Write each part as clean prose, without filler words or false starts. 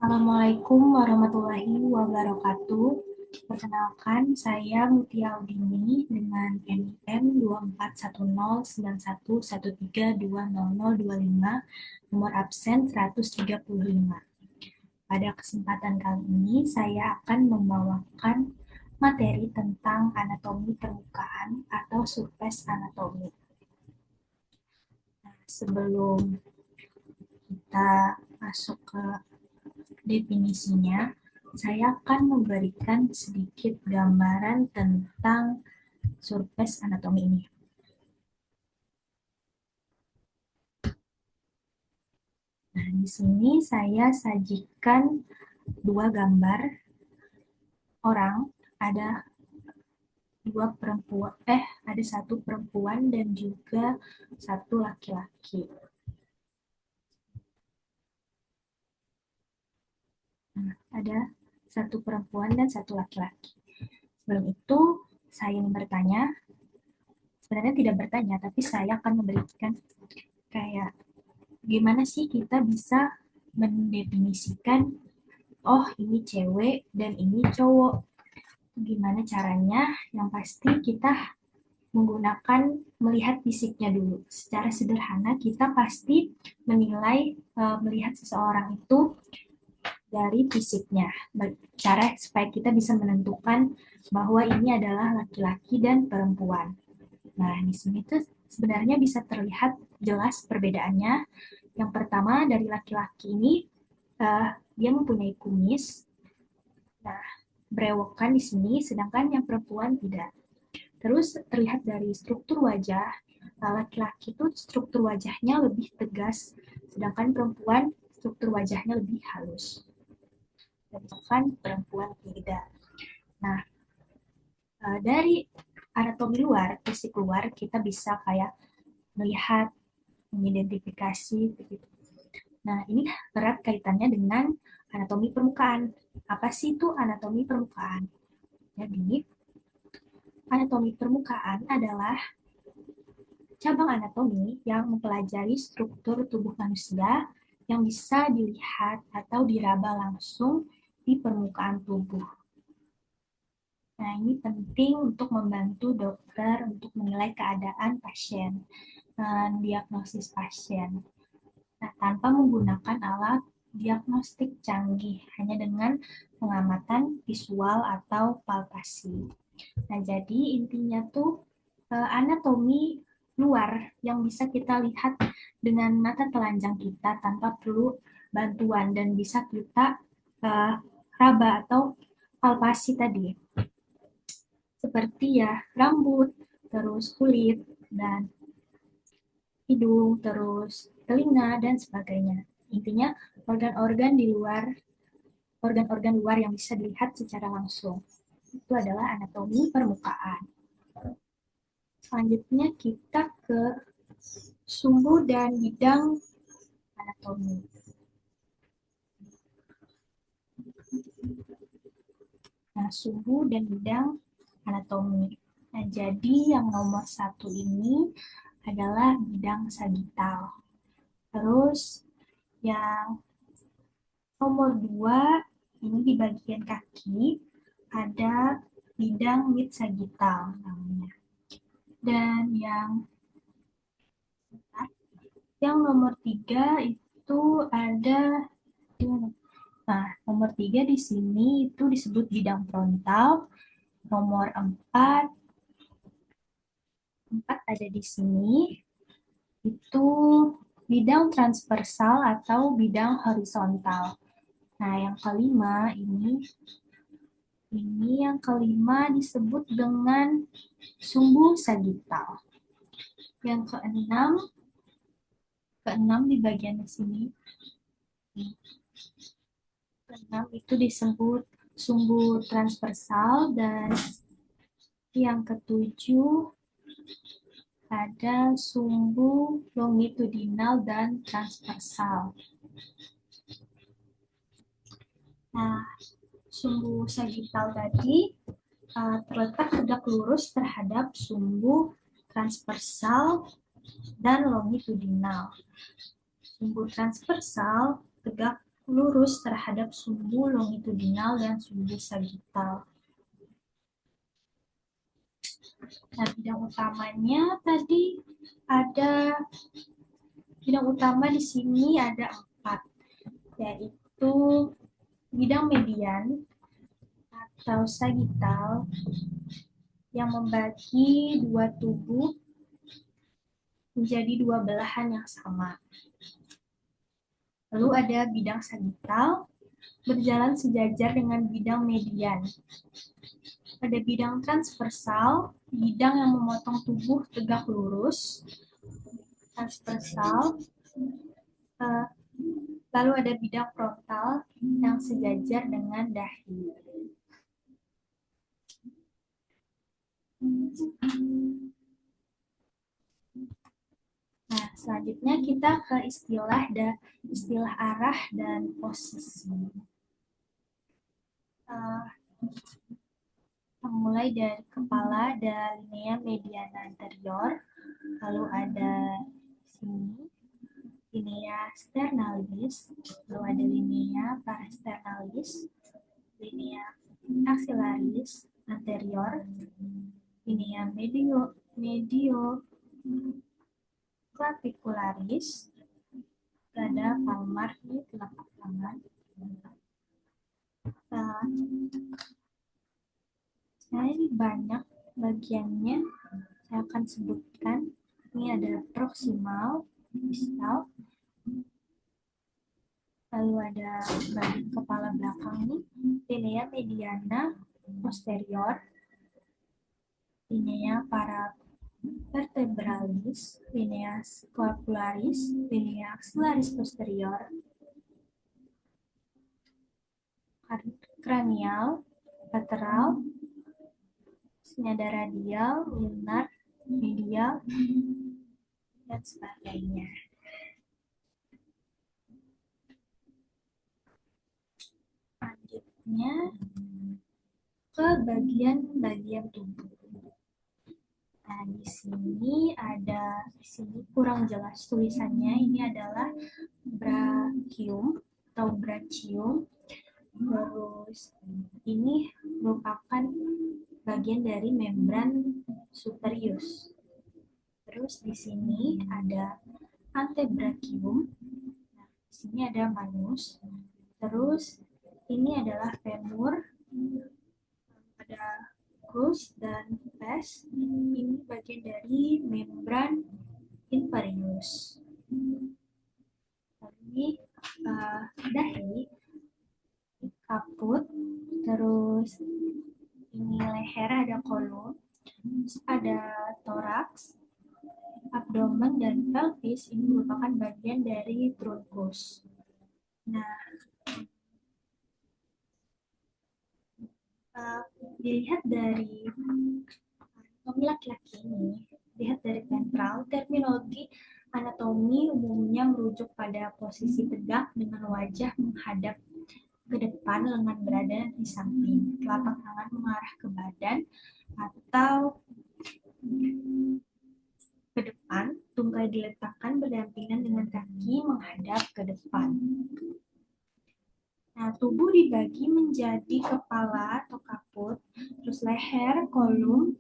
Assalamualaikum warahmatullahi wabarakatuh. Perkenalkan, saya Mutia Audini dengan NIM 24109113200025, nomor absen 135. Pada kesempatan kali ini, saya akan membawakan materi tentang anatomi permukaan atau surface anatomy. Sebelum kita masuk ke definisinya, saya akan memberikan sedikit gambaran tentang surface anatomi ini. Nah, di sini saya sajikan dua gambar orang, ada ada satu perempuan dan juga satu laki-laki. Nah, ada satu perempuan dan satu laki-laki. Sebelum itu, saya ingin bertanya, sebenarnya tidak bertanya, tapi saya akan memberikan kayak gimana sih kita bisa mendefinisikan, oh ini cewek dan ini cowok. Gimana caranya? Yang pasti kita menggunakan melihat fisiknya dulu. Secara sederhana kita pasti melihat seseorang itu dari fisiknya. Cara supaya kita bisa menentukan bahwa ini adalah laki-laki dan perempuan. Nah, di sini tuh sebenarnya bisa terlihat jelas perbedaannya. Yang pertama, dari laki-laki ini dia mempunyai kumis, nah berewokan di sini, sedangkan yang perempuan tidak. Terus terlihat dari struktur wajah, laki-laki itu struktur wajahnya lebih tegas, sedangkan perempuan struktur wajahnya lebih halus. Sedangkan perempuan tidak. Nah, dari anatomi luar, fisik luar, kita bisa kayak melihat, mengidentifikasi begitu. Nah, ini erat kaitannya dengan anatomi permukaan. Apa sih itu anatomi permukaan? Jadi, anatomi permukaan adalah cabang anatomi yang mempelajari struktur tubuh manusia yang bisa dilihat atau diraba langsung di permukaan tubuh. Nah, ini penting untuk membantu dokter untuk menilai keadaan pasien, diagnosis pasien. Nah, tanpa menggunakan alat diagnostik canggih, hanya dengan pengamatan visual atau palpasi. Nah, jadi intinya tuh anatomi luar yang bisa kita lihat dengan mata telanjang kita tanpa perlu bantuan dan bisa kita uh, raba atau palpasi tadi. Seperti ya rambut, terus kulit, dan hidung, terus telinga, dan sebagainya. Intinya organ-organ di luar, organ-organ luar yang bisa dilihat secara langsung. Itu adalah anatomi permukaan. Selanjutnya kita ke sumbu dan bidang anatomi. Nah, sumbu dan bidang anatomi. Nah, jadi yang nomor satu ini adalah bidang sagital. Terus yang nomor dua ini di bagian kaki ada bidang mid sagital namanya. Dan yang nomor tiga itu ada Nah, nomor tiga di sini itu disebut bidang frontal. Nomor empat ada di sini itu bidang transversal atau bidang horizontal. Nah, yang kelima ini yang kelima disebut dengan sumbu sagital. Yang keenam di bagian sini. Keenam itu disebut sumbu transversal dan yang ketujuh ada sumbu longitudinal dan transversal. Nah, sumbu sagital tadi terletak tegak lurus terhadap sumbu transversal dan longitudinal. Sumbu transversal tegak lurus terhadap sumbu longitudinal dan sumbu sagital. Nah, bidang utamanya tadi ada bidang utama di sini ada 4, yaitu bidang median atau sagital yang membagi dua tubuh menjadi dua belahan yang sama. Lalu ada bidang sagital berjalan sejajar dengan bidang median. Ada bidang transversal, bidang yang memotong tubuh tegak lurus. Transversal. Lalu ada bidang frontal yang sejajar dengan dahi. Nah, selanjutnya kita ke istilah arah dan posisi. Mulai dari kepala ada linea mediana anterior, lalu ada sini linea sternalis, lalu ada linea parasternalis, linea axillaris anterior, linea medio clavicularis, ada palmar di telapak tangan. Nah, ini banyak bagiannya, saya akan sebutkan. Ini ada proximal, distal, lalu ada bagian kepala belakang nih, linea mediana posterior, linea paravertebralis, linea scapularis, linea axillaris posterior, kranial, lateral, sini ada radial, lunar, medial, dan sebagainya. Selanjutnya ke bagian-bagian tubuh. Nah, di sini kurang jelas tulisannya. Ini adalah brachium atau brachium. Terus ini merupakan bagian dari membran superius. Terus di sini ada antebrachium. Nah, di sini ada manus. Terus ini adalah femur. Ada crus dan pes. Ini bagian dari membran inferius. Lalu dahi, kaput, terus ini leher, ada kolon, ada toraks, abdomen, dan pelvis. Ini merupakan bagian dari trunkus. Nah, dilihat dari anatomi laki-laki ini, lihat dari ventral, terminologi anatomi umumnya merujuk pada posisi tegak dengan wajah menghadap ke depan, lengan berada di samping, telapak tangan mengarah ke badan atau ke depan, tungkai diletakkan berdampingan dengan kaki menghadap ke depan. Nah, tubuh dibagi menjadi kepala atau kaput, terus leher, kolum,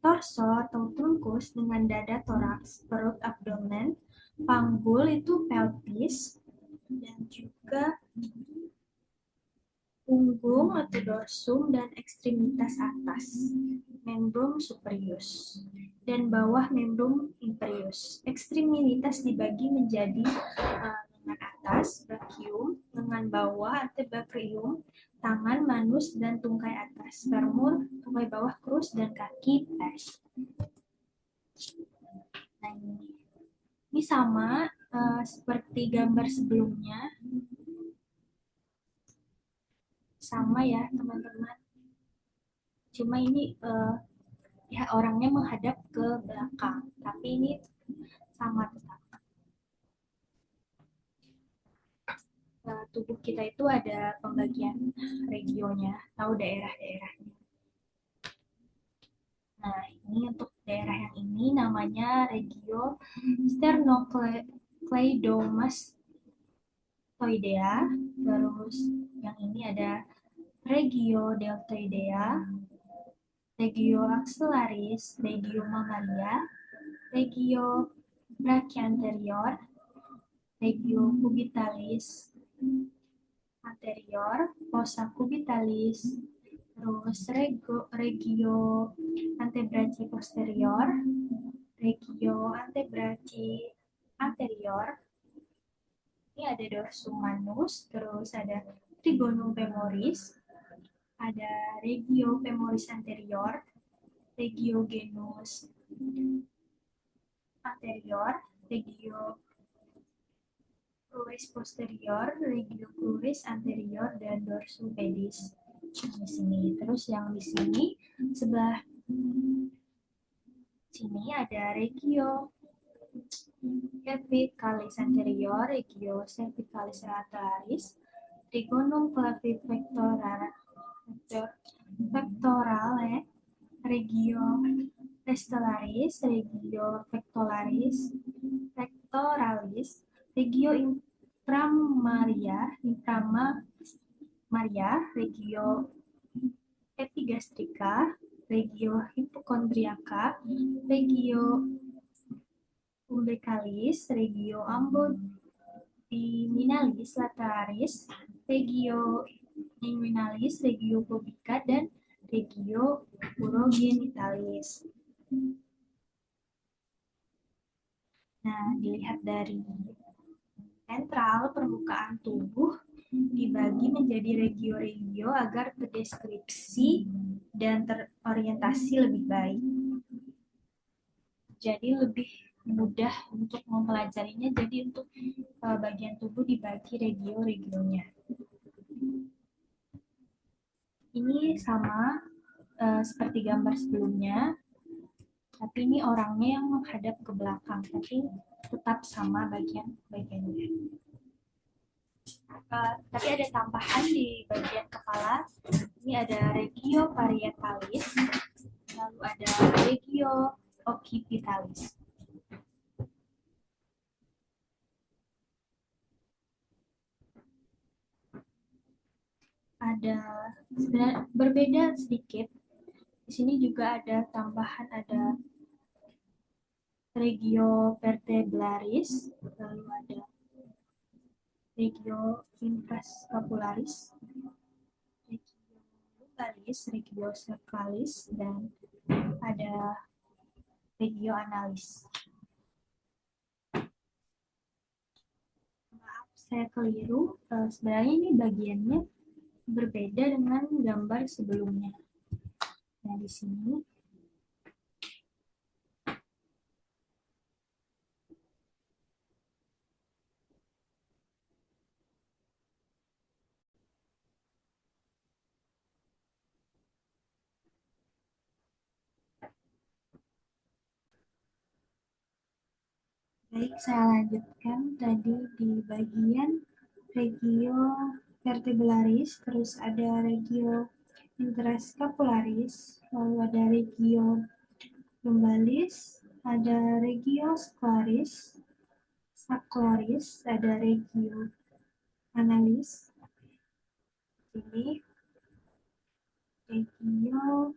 torso atau trunkus dengan dada toraks, perut abdomen, panggul itu pelvis, dan juga punggung atau dorsum dan ekstremitas atas, membrum superius, dan bawah membrum inferius. Ekstremitas dibagi menjadi lengan atas, brachium, lengan bawah, antebrachium, tangan, manus, dan tungkai atas, femur, tungkai bawah, crus, dan kaki, pes. Nah, ini sama seperti gambar sebelumnya. Sama ya teman-teman, cuma ini ya orangnya menghadap ke belakang, tapi ini sama tetap. Tubuh kita itu ada pembagian regionnya, tahu daerah-daerahnya. Nah, ini untuk daerah yang ini namanya regio sternocleidomas deltoidea, terus yang ini ada regio deltoidea, regio axillaris, regio mammalia, regio brachioanterior, regio cubitalis anterior, fossa cubitalis, terus regio antebraci posterior, regio antebraci anterior, ini ada dorsum manus, terus ada trigonum femoris, ada regio femoris anterior, regio genus anterior, regio cruris posterior, regio cruris anterior, dan dorsum pedis di sini. Terus yang di sini sebelah sini ada regio cervicalis anterior, regio cervicalis lateralis, trigonum clavipectorale, regio pectoralis, regio pectoralis, regio inframaria, regio epigastrica, regio hypochondriaca, regio umbilicalis, regio ambulminalis lateralis, regio inguinalis, regio pubica, dan regio urogenitalis. Nah, dilihat dari ventral permukaan tubuh dibagi menjadi regio-regio agar terdeskripsi dan terorientasi lebih baik. Jadi lebih mudah untuk mempelajarinya. Jadi untuk bagian tubuh dibagi regio-regionya. Ini sama seperti gambar sebelumnya, tapi ini orangnya yang menghadap ke belakang, tapi tetap sama bagian-bagiannya. Tapi ada tambahan di bagian kepala. Ini ada regio parietalis, lalu ada regio occipitalis. Ada sebenarnya berbeda sedikit. Di sini juga ada tambahan, ada regio vertebralis, lalu ada regio infrascapularis, regio lumbalis, regio cervicalis, dan ada regio analis. Maaf, saya keliru. Sebenarnya ini bagiannya berbeda dengan gambar sebelumnya. Nah, di sini baik, saya lanjutkan tadi di bagian regio vertebralis, terus ada regio intrascapularis, lalu ada regio lumbalis, ada regio sacularis, ada regio analis, ini regio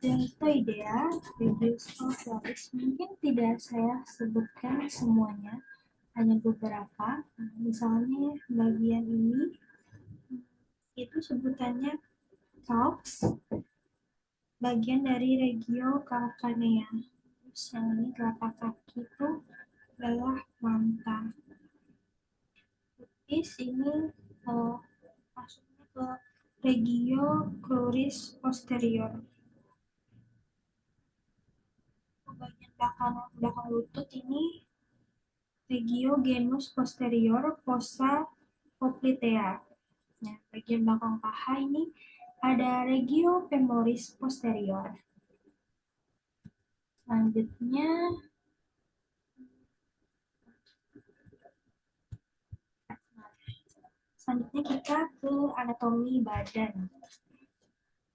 deltoidea, regio sacularis. Mungkin tidak saya sebutkan semuanya, hanya beberapa. Misalnya bagian ini itu sebutannya calx, bagian dari regio calcanea. Terus yang ini telapak kaki itu adalah manta. Terus ini masuknya ke regio cruris posterior. Bagian belakang lutut ini regio genus posterior, fossa poplitea. Nah, bagian belakang paha ini ada regio femoris posterior. Selanjutnya kita ke anatomi badan.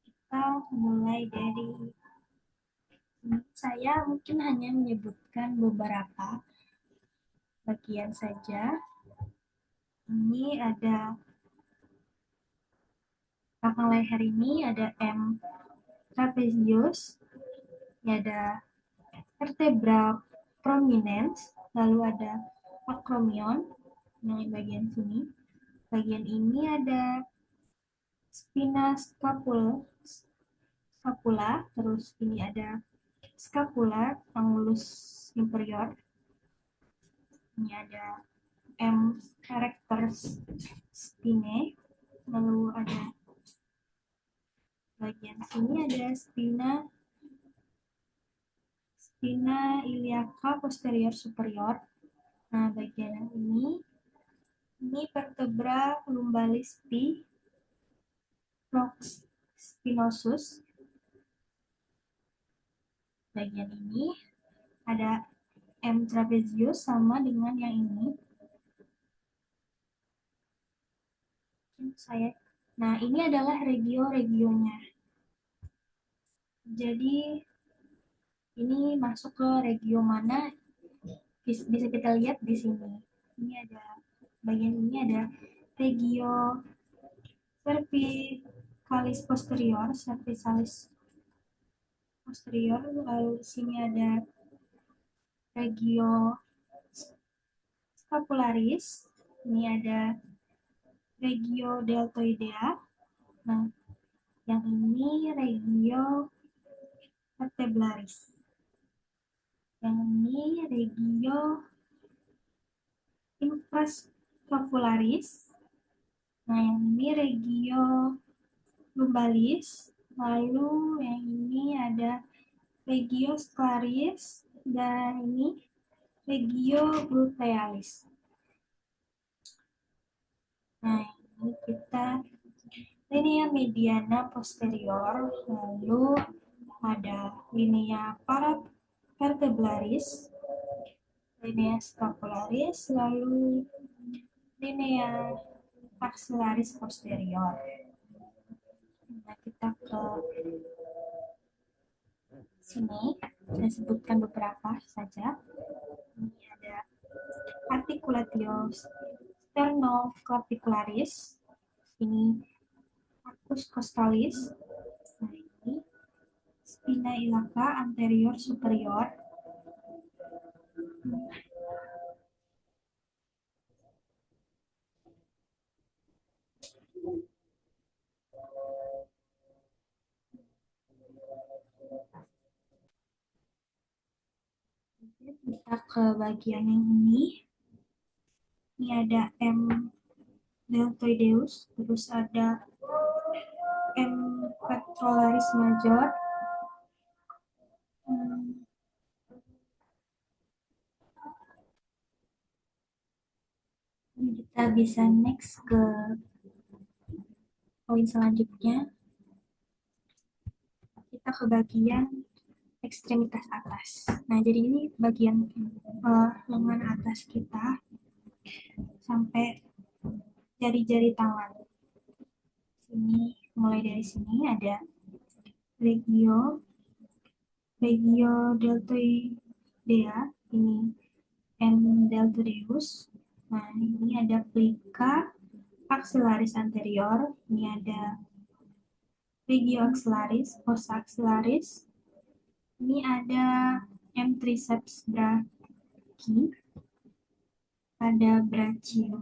Kita mulai dari saya mungkin hanya menyebutkan beberapa. bagian saja. Ini ada belakang leher ini ada M trapezius, ini ada vertebra prominens, lalu ada acromion yang di bagian sini. Bagian ini ada spina scapula, terus ini ada scapula angulus inferior, ini ada M erector spinae, lalu ada bagian sini ada spina iliaca posterior superior. Nah, bagian yang ini vertebra lumbalis P proxspinosus. Bagian ini ada M trapezius sama dengan yang ini. Nah, ini adalah regio-regionya. Jadi ini masuk ke regio mana? Bisa kita lihat di sini. Ini ada bagian ini ada regio cervicalis posterior, lalu di sini ada regio scapularis, ini ada regio deltoidea. Nah, yang ini regio vertebralis. Yang ini regio infrascapularis. Nah, yang ini regio lumbalis. Lalu yang ini ada regio scalaris dan ini regio glutealis. Nah, ini kita linea mediana posterior, lalu ada linea paravertebralis, linea scapularis, lalu linea axillaris posterior. Nah, kita ke sini, saya sebutkan beberapa saja. Ini ada articulatio sternoclavicularis, ini arcus costalis, nah ini spina iliaca anterior superior, kita ke bagian yang ini ada M deltoideus, terus ada M pectoralis major, kita bisa next ke poin selanjutnya. Kita ke bagian ekstremitas atas. Nah, jadi ini bagian lengan atas kita sampai jari-jari tangan. Ini mulai dari sini ada regio deltoidea, ini M deltoideus. Nah, ini ada plica axillaris anterior, ini ada regio axillaris, fossa axillaris. Ini ada M triceps brachii, ada brachio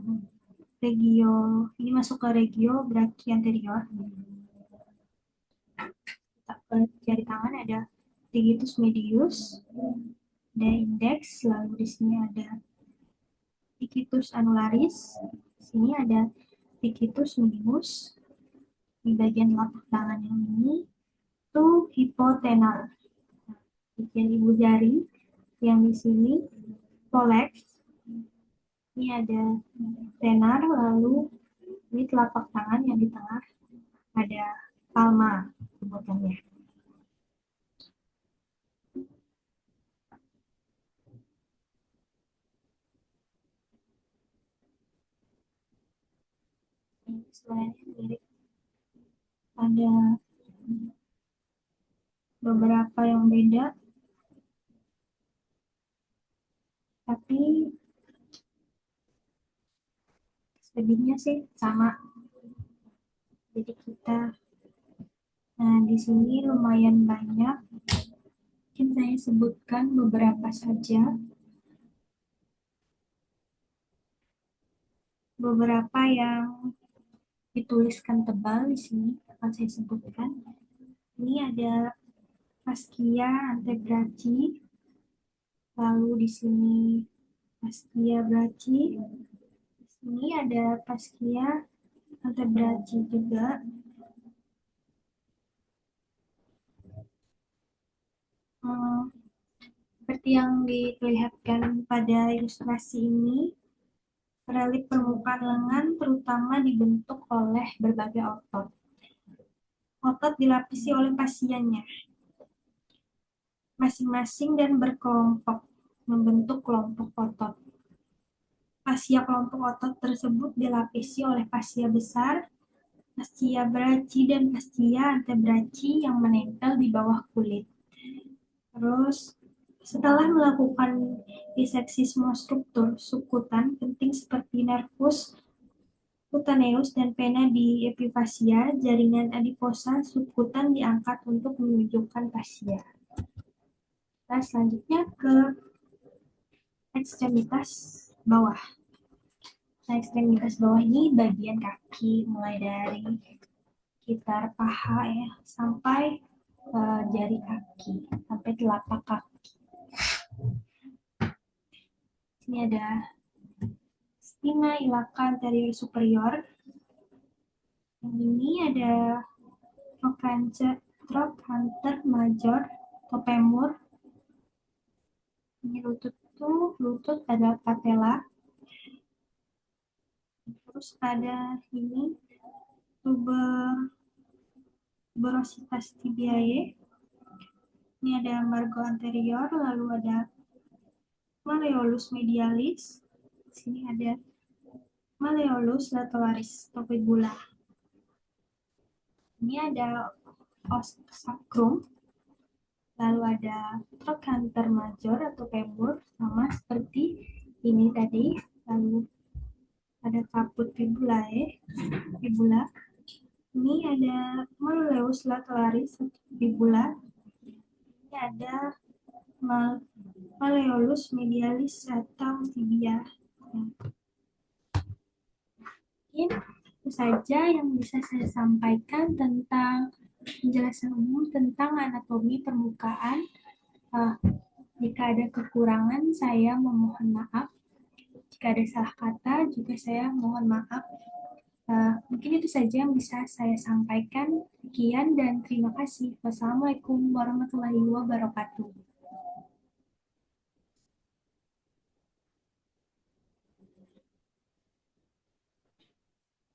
regio, ini masuk ke regio brachii anterior. Jari tangan ada digitus medius, ada index, lalu di sini ada digitus annularis, di sini ada digitus minimus, di bagian telapak tangan yang ini itu hipotenar, bagian ibu jari yang di sini pollex, ini ada tenar, lalu ini telapak tangan yang di tengah ada palma sebutannya. Ini sebenarnya mirip, ada beberapa yang beda, tapi Lebihnya sih sama. Jadi nah di sini lumayan banyak. Mungkin saya sebutkan beberapa saja. Beberapa yang dituliskan tebal di sini akan saya sebutkan. Ini ada Fascia antebraci, lalu di sini Fascia braci, di sini ada Fascia antebraci juga. Hmm, seperti yang diperlihatkan pada ilustrasi ini, relief permukaan lengan terutama dibentuk oleh berbagai otot. Otot dilapisi oleh pasiennya masing-masing dan berkelompok, membentuk kelompok otot. Fascia kelompok otot tersebut dilapisi oleh fascia besar, fascia brachi, dan fascia antebrachi yang menempel di bawah kulit. Terus, setelah melakukan diseksi semua struktur sukutan penting seperti nervus cutaneus dan vena di epifascia, jaringan adiposa sukutan diangkat untuk menunjukkan fascia. Nah, selanjutnya ke ekstremitas bawah. Nah, ekstremitas bawah ini bagian kaki, mulai dari sekitar paha ya, sampai jari kaki, sampai telapak kaki. Ini ada spina ilaka anterior superior. Yang ini ada trochanter major atau femur. Ini lutut ada patella. Terus ada ini tuberositas tibiae. Ini ada margo anterior, lalu ada malleolus medialis. Sini ada malleolus lateralis atau fibula. Ini ada os sacrum, lalu ada trochanter major atau femur, sama seperti ini tadi. Lalu ada caput fibula. Ini ada malleus lateralis atau fibula. Ini ada malleolus medialis atau tibia. Mungkin itu saja yang bisa saya sampaikan tentang penjelasan umum tentang anatomi permukaan. Jika ada kekurangan, saya memohon maaf. Jika ada salah kata, juga saya mohon maaf. Mungkin itu saja yang bisa saya sampaikan. Sekian dan terima kasih. Wassalamualaikum warahmatullahi wabarakatuh.